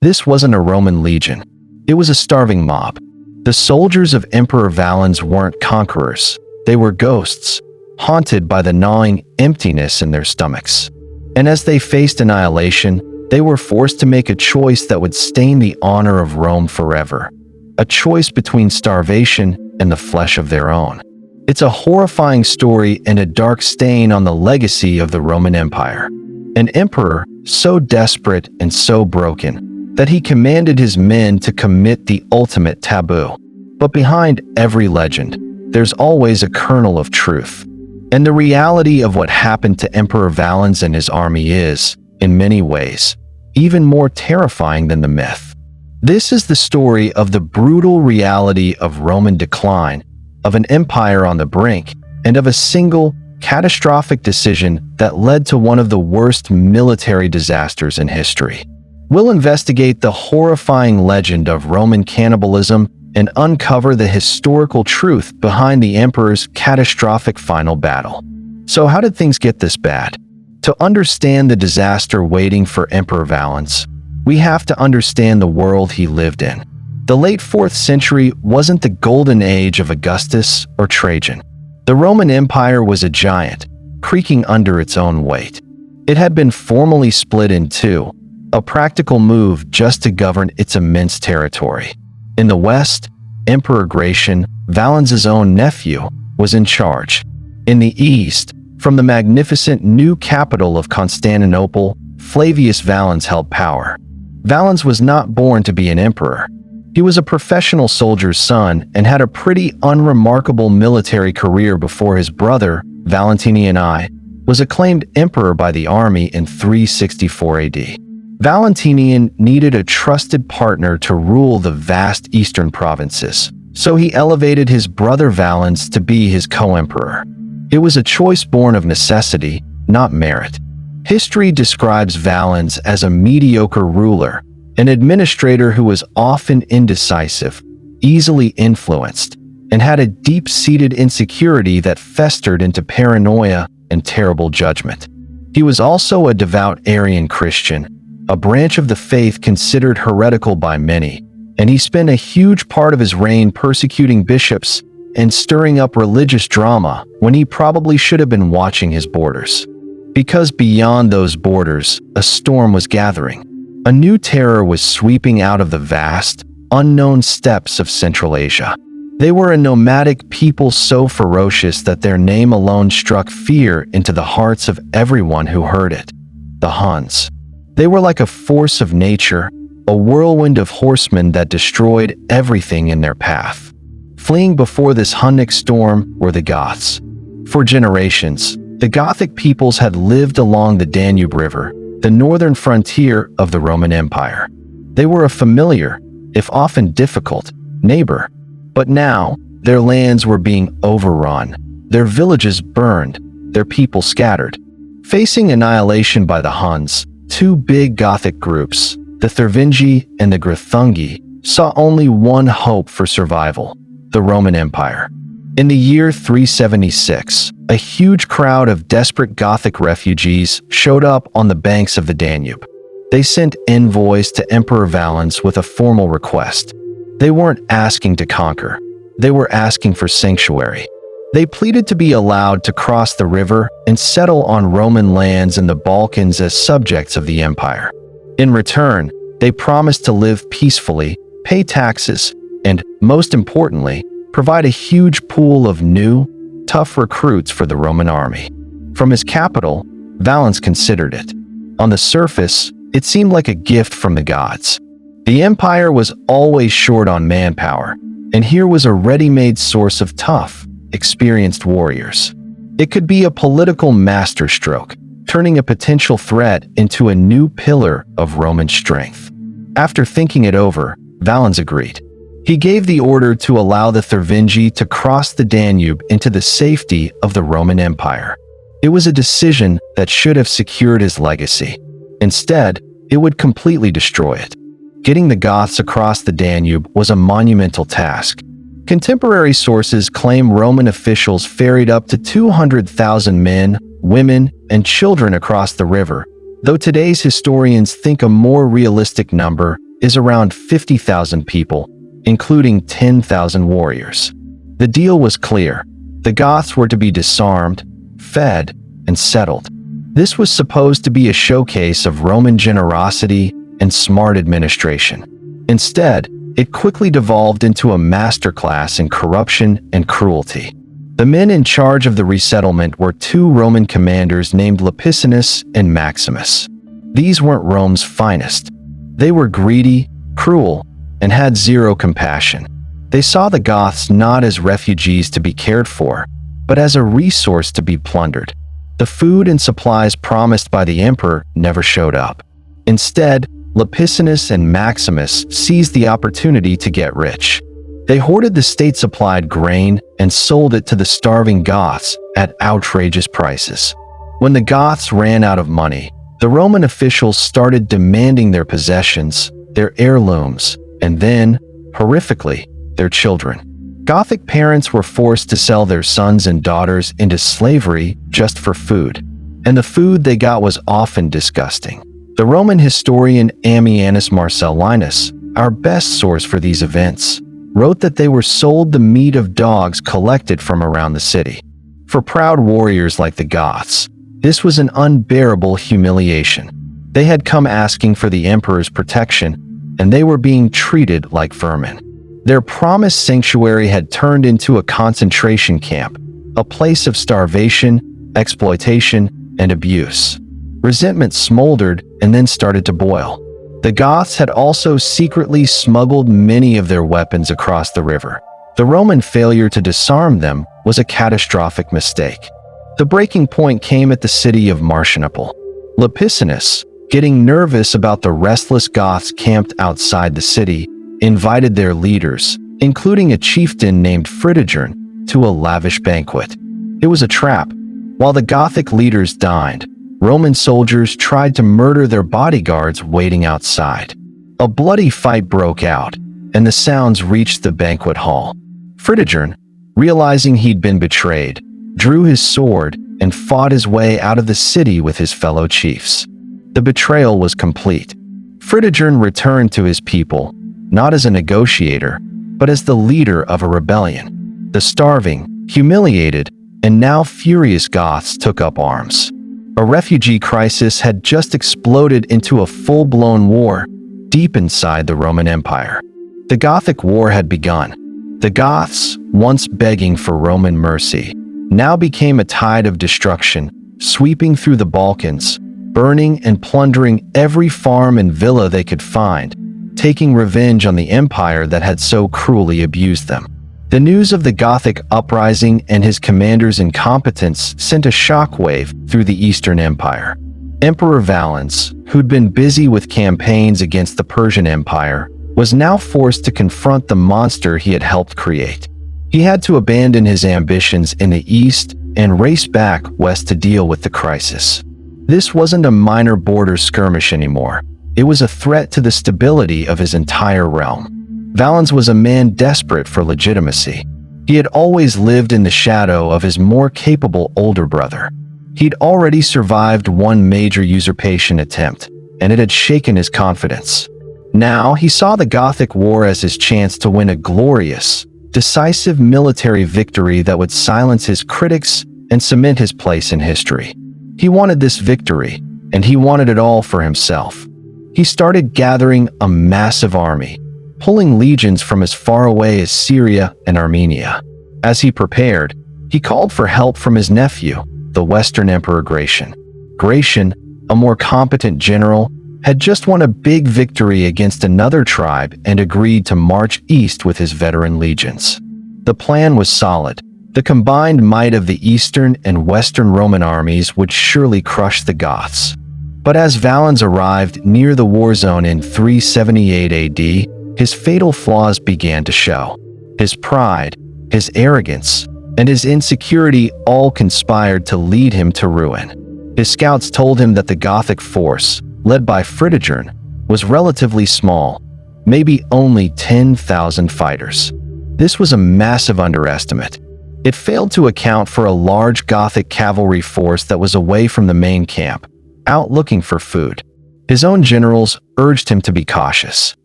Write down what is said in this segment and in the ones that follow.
This wasn't a Roman legion. It was a starving mob. The soldiers of Emperor Valens weren't conquerors. They were ghosts, haunted by the gnawing emptiness in their stomachs. And as they faced annihilation, they were forced to make a choice that would stain the honor of Rome forever. A choice between starvation and the flesh of their own. It's a horrifying story and a dark stain on the legacy of the Roman Empire. An emperor so desperate and so broken that he commanded his men to commit the ultimate taboo. But behind every legend, there's always a kernel of truth. And the reality of what happened to Emperor Valens and his army is, in many ways, even more terrifying than the myth. This is the story of the brutal reality of Roman decline, of an empire on the brink, and of a single, catastrophic decision that led to one of the worst military disasters in history. We'll investigate the horrifying legend of Roman cannibalism and uncover the historical truth behind the emperor's catastrophic final battle. So how did things get this bad? To understand the disaster waiting for Emperor Valens, we have to understand the world he lived in. The late 4th century wasn't the golden age of Augustus or Trajan. The Roman Empire was a giant, creaking under its own weight. It had been formally split in two, a practical move just to govern its immense territory. In the west, Emperor Gratian, Valens' own nephew, was in charge. In the east, from the magnificent new capital of Constantinople, Flavius Valens held power. Valens was not born to be an emperor. He was a professional soldier's son and had a pretty unremarkable military career before his brother, Valentinian I, was acclaimed emperor by the army in 364 AD. Valentinian needed a trusted partner to rule the vast eastern provinces, so he elevated his brother Valens to be his co-emperor. It was a choice born of necessity, not merit. History describes Valens as a mediocre ruler, an administrator who was often indecisive, easily influenced, and had a deep-seated insecurity that festered into paranoia and terrible judgment. He was also a devout Arian Christian, a branch of the faith considered heretical by many, and he spent a huge part of his reign persecuting bishops and stirring up religious drama when he probably should have been watching his borders. Because beyond those borders, a storm was gathering. A new terror was sweeping out of the vast, unknown steppes of Central Asia. They were a nomadic people so ferocious that their name alone struck fear into the hearts of everyone who heard it. The Huns. They were like a force of nature, a whirlwind of horsemen that destroyed everything in their path. Fleeing before this Hunnic storm were the Goths. For generations, the Gothic peoples had lived along the Danube River, the northern frontier of the Roman Empire. They were a familiar, if often difficult, neighbor. But now, their lands were being overrun, their villages burned, their people scattered. Facing annihilation by the Huns, two big Gothic groups, the Thervingi and the Greuthungi, saw only one hope for survival: the Roman Empire. In the year 376, a huge crowd of desperate Gothic refugees showed up on the banks of the Danube. They sent envoys to Emperor Valens with a formal request. They weren't asking to conquer. They were asking for sanctuary. They pleaded to be allowed to cross the river and settle on Roman lands in the Balkans as subjects of the empire. In return, they promised to live peacefully, pay taxes, and, most importantly, provide a huge pool of new, tough recruits for the Roman army. From his capital, Valens considered it. On the surface, it seemed like a gift from the gods. The empire was always short on manpower, and here was a ready-made source of tough, experienced warriors. It could be a political masterstroke, turning a potential threat into a new pillar of Roman strength. After thinking it over, Valens agreed. He gave the order to allow the Thervingi to cross the Danube into the safety of the Roman Empire. It was a decision that should have secured his legacy. Instead, it would completely destroy it. Getting the Goths across the Danube was a monumental task. Contemporary sources claim Roman officials ferried up to 200,000 men, women, and children across the river, though today's historians think a more realistic number is around 50,000 people, including 10,000 warriors. The deal was clear. The Goths were to be disarmed, fed, and settled. This was supposed to be a showcase of Roman generosity and smart administration. Instead, it quickly devolved into a masterclass in corruption and cruelty. The men in charge of the resettlement were two Roman commanders named Lepidus and Maximus. These weren't Rome's finest. They were greedy, cruel, and had zero compassion. They saw the Goths not as refugees to be cared for, but as a resource to be plundered. The food and supplies promised by the emperor never showed up. Instead, Lepidus and Maximus seized the opportunity to get rich. They hoarded the state-supplied grain and sold it to the starving Goths at outrageous prices. When the Goths ran out of money, the Roman officials started demanding their possessions, their heirlooms, and then, horrifically, their children. Gothic parents were forced to sell their sons and daughters into slavery just for food, and the food they got was often disgusting. The Roman historian Ammianus Marcellinus, our best source for these events, wrote that they were sold the meat of dogs collected from around the city. For proud warriors like the Goths, this was an unbearable humiliation. They had come asking for the emperor's protection, and they were being treated like vermin. Their promised sanctuary had turned into a concentration camp, a place of starvation, exploitation, and abuse. Resentment smoldered and then started to boil. The Goths had also secretly smuggled many of their weapons across the river. The Roman failure to disarm them was a catastrophic mistake. The breaking point came at the city of Marcianople. Lepidus, getting nervous about the restless Goths camped outside the city, invited their leaders, including a chieftain named Fritigern, to a lavish banquet. It was a trap. While the Gothic leaders dined, Roman soldiers tried to murder their bodyguards waiting outside. A bloody fight broke out, and the sounds reached the banquet hall. Fritigern, realizing he'd been betrayed, drew his sword and fought his way out of the city with his fellow chiefs. The betrayal was complete. Fritigern returned to his people, not as a negotiator, but as the leader of a rebellion. The starving, humiliated, and now furious Goths took up arms. A refugee crisis had just exploded into a full-blown war deep inside the Roman Empire. The Gothic War had begun. The Goths, once begging for Roman mercy, now became a tide of destruction, sweeping through the Balkans, burning and plundering every farm and villa they could find, taking revenge on the empire that had so cruelly abused them. The news of the Gothic uprising and his commander's incompetence sent a shockwave through the Eastern Empire. Emperor Valens, who'd been busy with campaigns against the Persian Empire, was now forced to confront the monster he had helped create. He had to abandon his ambitions in the east and race back west to deal with the crisis. This wasn't a minor border skirmish anymore. It was a threat to the stability of his entire realm. Valens was a man desperate for legitimacy. He had always lived in the shadow of his more capable older brother. He'd already survived one major usurpation attempt, and it had shaken his confidence. Now he saw the Gothic War as his chance to win a glorious, decisive military victory that would silence his critics and cement his place in history. He wanted this victory, and he wanted it all for himself. He started gathering a massive army, pulling legions from as far away as Syria and Armenia. As he prepared, he called for help from his nephew, the Western Emperor Gratian. Gratian, a more competent general, had just won a big victory against another tribe and agreed to march east with his veteran legions. The plan was solid. The combined might of the Eastern and Western Roman armies would surely crush the Goths. But as Valens arrived near the war zone in 378 AD, his fatal flaws began to show. His pride, his arrogance, and his insecurity all conspired to lead him to ruin. His scouts told him that the Gothic force, led by Fritigern, was relatively small, maybe only 10,000 fighters. This was a massive underestimate. It failed to account for a large Gothic cavalry force that was away from the main camp, out looking for food. His own generals urged him to be cautious.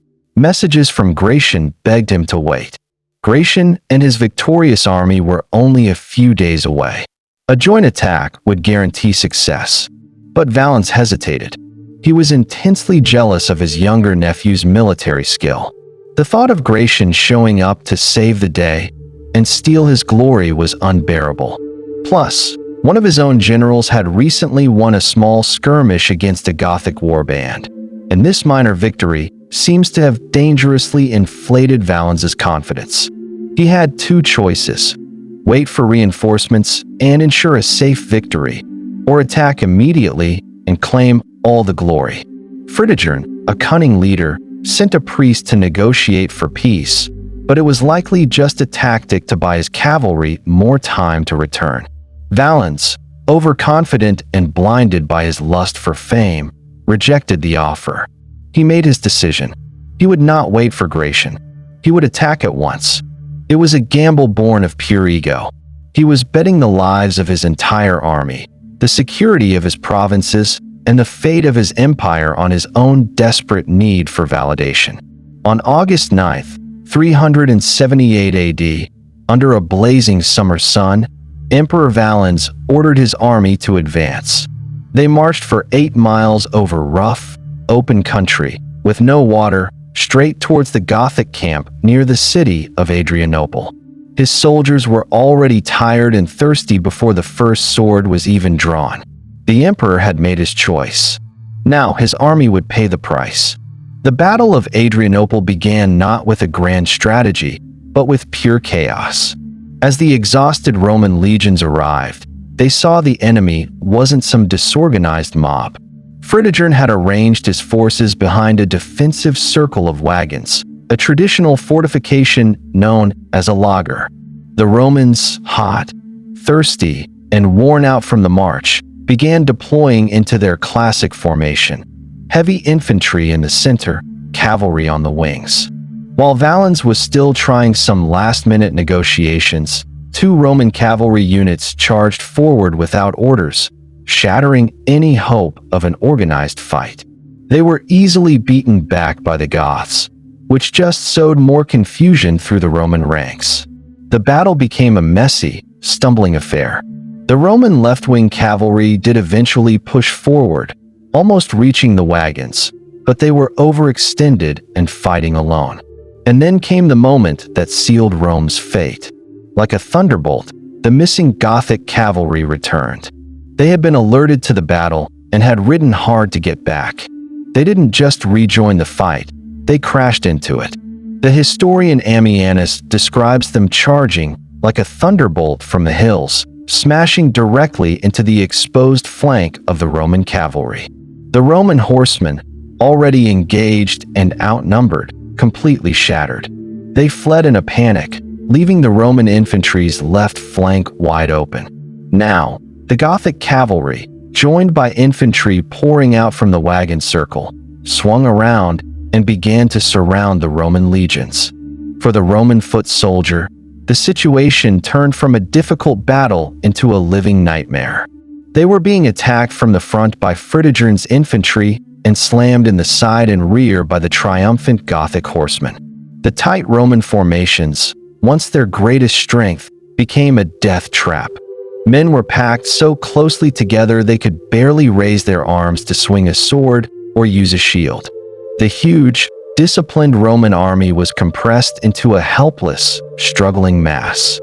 Messages from Gratian begged him to wait. Gratian and his victorious army were only a few days away. A joint attack would guarantee success. But Valens hesitated. He was intensely jealous of his younger nephew's military skill. The thought of Gratian showing up to save the day and steal his glory was unbearable. Plus, one of his own generals had recently won a small skirmish against a Gothic warband, and this minor victory seems to have dangerously inflated Valens's confidence. He had two choices: wait for reinforcements and ensure a safe victory, or attack immediately and claim all the glory. Fritigern, a cunning leader, sent a priest to negotiate for peace, but it was likely just a tactic to buy his cavalry more time to return. Valens, overconfident and blinded by his lust for fame, rejected the offer. He made his decision. He would not wait for Gratian. He would attack at once. It was a gamble born of pure ego. He was betting the lives of his entire army, the security of his provinces, and the fate of his empire on his own desperate need for validation. On August 9th, 378 AD, under a blazing summer sun, Emperor Valens ordered his army to advance. They marched for 8 miles over rough, open country, with no water, straight towards the Gothic camp near the city of Adrianople. His soldiers were already tired and thirsty before the first sword was even drawn. The emperor had made his choice. Now his army would pay the price. The Battle of Adrianople began not with a grand strategy, but with pure chaos. As the exhausted Roman legions arrived, they saw the enemy wasn't some disorganized mob. Fritigern had arranged his forces behind a defensive circle of wagons, a traditional fortification known as a laager. The Romans, hot, thirsty, and worn out from the march, began deploying into their classic formation: heavy infantry in the center, cavalry on the wings. While Valens was still trying some last-minute negotiations, 2 Roman cavalry units charged forward without orders, shattering any hope of an organized fight. They were easily beaten back by the Goths, which just sowed more confusion through the Roman ranks. The battle became a messy, stumbling affair. The Roman left-wing cavalry did eventually push forward, almost reaching the wagons, but they were overextended and fighting alone. And then came the moment that sealed Rome's fate. Like a thunderbolt, the missing Gothic cavalry returned. They had been alerted to the battle and had ridden hard to get back. They didn't just rejoin the fight, they crashed into it. The historian Ammianus describes them charging like a thunderbolt from the hills, smashing directly into the exposed flank of the Roman cavalry. The Roman horsemen, already engaged and outnumbered, completely shattered. They fled in a panic, leaving the Roman infantry's left flank wide open. Now, the Gothic cavalry, joined by infantry pouring out from the wagon circle, swung around and began to surround the Roman legions. For the Roman foot soldier, the situation turned from a difficult battle into a living nightmare. They were being attacked from the front by Fritigern's infantry and slammed in the side and rear by the triumphant Gothic horsemen. The tight Roman formations, once their greatest strength, became a death trap. Men were packed so closely together they could barely raise their arms to swing a sword or use a shield. The huge, disciplined Roman army was compressed into a helpless, struggling mass.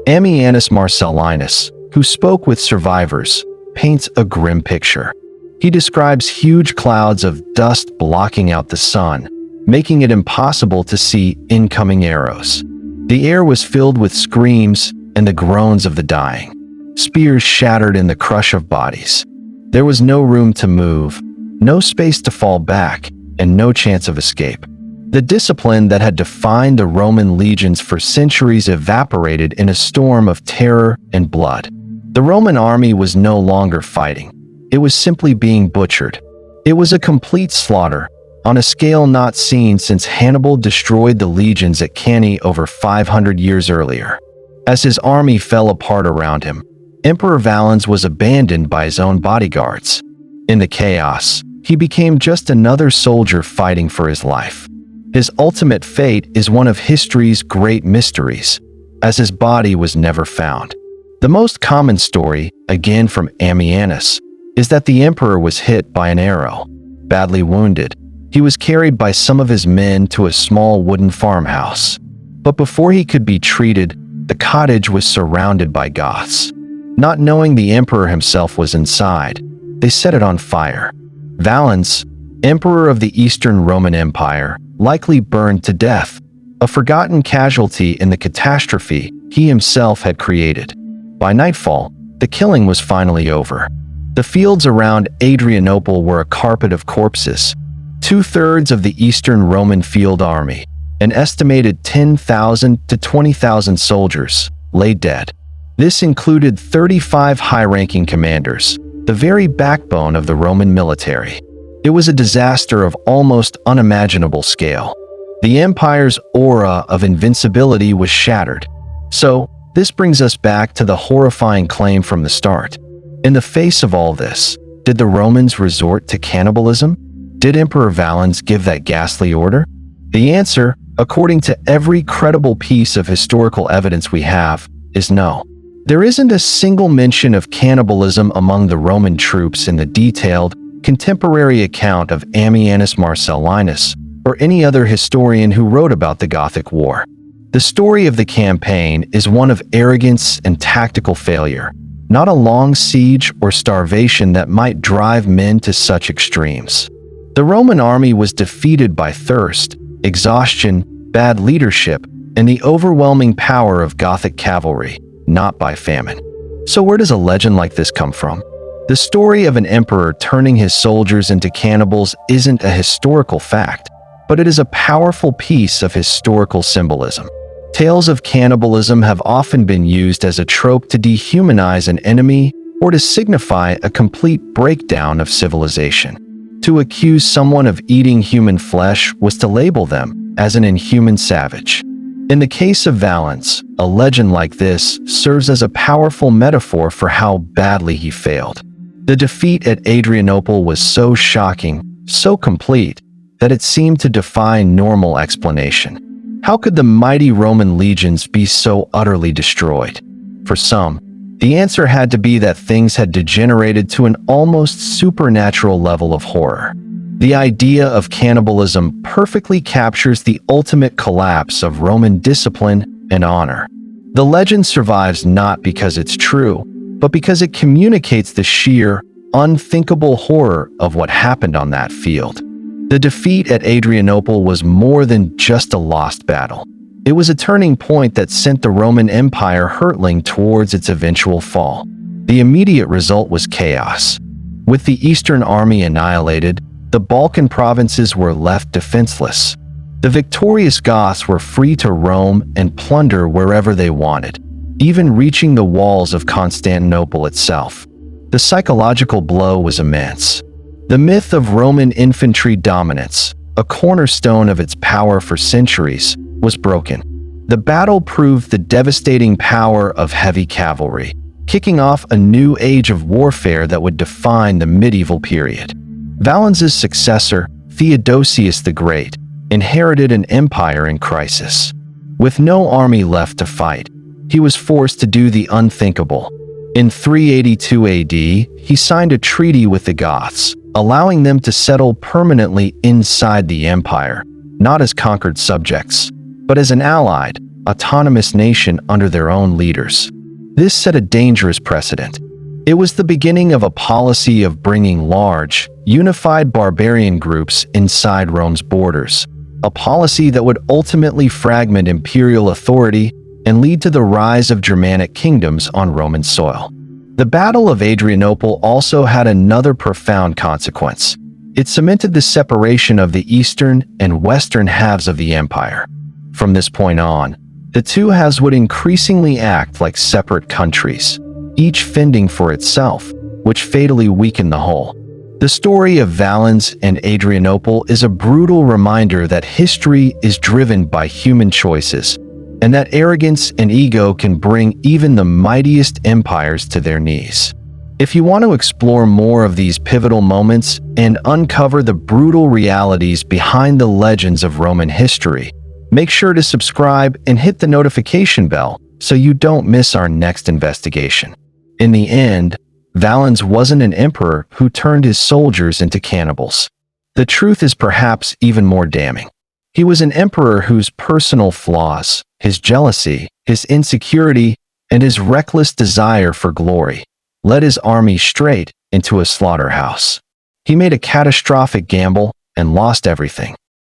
Ammianus Marcellinus, who spoke with survivors, paints a grim picture. He describes huge clouds of dust blocking out the sun, making it impossible to see incoming arrows. The air was filled with screams and the groans of the dying. Spears shattered in the crush of bodies. There was no room to move, no space to fall back, and no chance of escape. The discipline that had defined the Roman legions for centuries evaporated in a storm of terror and blood. The Roman army was no longer fighting. It was simply being butchered. It was a complete slaughter, on a scale not seen since Hannibal destroyed the legions at Cannae over 500 years earlier. As his army fell apart around him, Emperor Valens was abandoned by his own bodyguards. In the chaos, he became just another soldier fighting for his life. His ultimate fate is one of history's great mysteries, as his body was never found. The most common story, again from Ammianus, is that the emperor was hit by an arrow. Badly wounded, he was carried by some of his men to a small wooden farmhouse. But before he could be treated, the cottage was surrounded by Goths. Not knowing the emperor himself was inside, they set it on fire. Valens, emperor of the Eastern Roman Empire, likely burned to death, a forgotten casualty in the catastrophe he himself had created. By nightfall, the killing was finally over. The fields around Adrianople were a carpet of corpses. 2/3 of the Eastern Roman field army, an estimated 10,000 to 20,000 soldiers, lay dead. This included 35 high-ranking commanders, the very backbone of the Roman military. It was a disaster of almost unimaginable scale. The empire's aura of invincibility was shattered. So, this brings us back to the horrifying claim from the start. In the face of all this, did the Romans resort to cannibalism? Did Emperor Valens give that ghastly order? The answer, according to every credible piece of historical evidence we have, is no. There isn't a single mention of cannibalism among the Roman troops in the detailed, contemporary account of Ammianus Marcellinus or any other historian who wrote about the Gothic War. The story of the campaign is one of arrogance and tactical failure, not a long siege or starvation that might drive men to such extremes. The Roman army was defeated by thirst, exhaustion, bad leadership, and the overwhelming power of Gothic cavalry, not by famine. So where does a legend like this come from? The story of an emperor turning his soldiers into cannibals isn't a historical fact, but it is a powerful piece of historical symbolism. Tales of cannibalism have often been used as a trope to dehumanize an enemy or to signify a complete breakdown of civilization. To accuse someone of eating human flesh was to label them as an inhuman savage. In the case of Valens, a legend like this serves as a powerful metaphor for how badly he failed. The defeat at Adrianople was so shocking, so complete, that it seemed to defy normal explanation. How could the mighty Roman legions be so utterly destroyed? For some, the answer had to be that things had degenerated to an almost supernatural level of horror. The idea of cannibalism perfectly captures the ultimate collapse of Roman discipline and honor. The legend survives not because it's true, but because it communicates the sheer, unthinkable horror of what happened on that field. The defeat at Adrianople was more than just a lost battle. It was a turning point that sent the Roman Empire hurtling towards its eventual fall. The immediate result was chaos. With the Eastern Army annihilated, the Balkan provinces were left defenseless. The victorious Goths were free to roam and plunder wherever they wanted, even reaching the walls of Constantinople itself. The psychological blow was immense. The myth of Roman infantry dominance, a cornerstone of its power for centuries, was broken. The battle proved the devastating power of heavy cavalry, kicking off a new age of warfare that would define the medieval period. Valens' successor, Theodosius the Great, inherited an empire in crisis. With no army left to fight, he was forced to do the unthinkable. In 382 AD, he signed a treaty with the Goths, allowing them to settle permanently inside the empire, not as conquered subjects, but as an allied, autonomous nation under their own leaders. This set a dangerous precedent. It was the beginning of a policy of bringing large, unified barbarian groups inside Rome's borders, a policy that would ultimately fragment imperial authority and lead to the rise of Germanic kingdoms on Roman soil. The Battle of Adrianople also had another profound consequence. It cemented the separation of the eastern and western halves of the empire. From this point on, the two halves would increasingly act like separate countries, each fending for itself, which fatally weakened the whole. The story of Valens and Adrianople is a brutal reminder that history is driven by human choices, and that arrogance and ego can bring even the mightiest empires to their knees. If you want to explore more of these pivotal moments and uncover the brutal realities behind the legends of Roman history, make sure to subscribe and hit the notification bell so you don't miss our next investigation. In the end, Valens wasn't an emperor who turned his soldiers into cannibals. The truth is perhaps even more damning. He was an emperor whose personal flaws, his jealousy, his insecurity, and his reckless desire for glory led his army straight into a slaughterhouse. He made a catastrophic gamble and lost everything.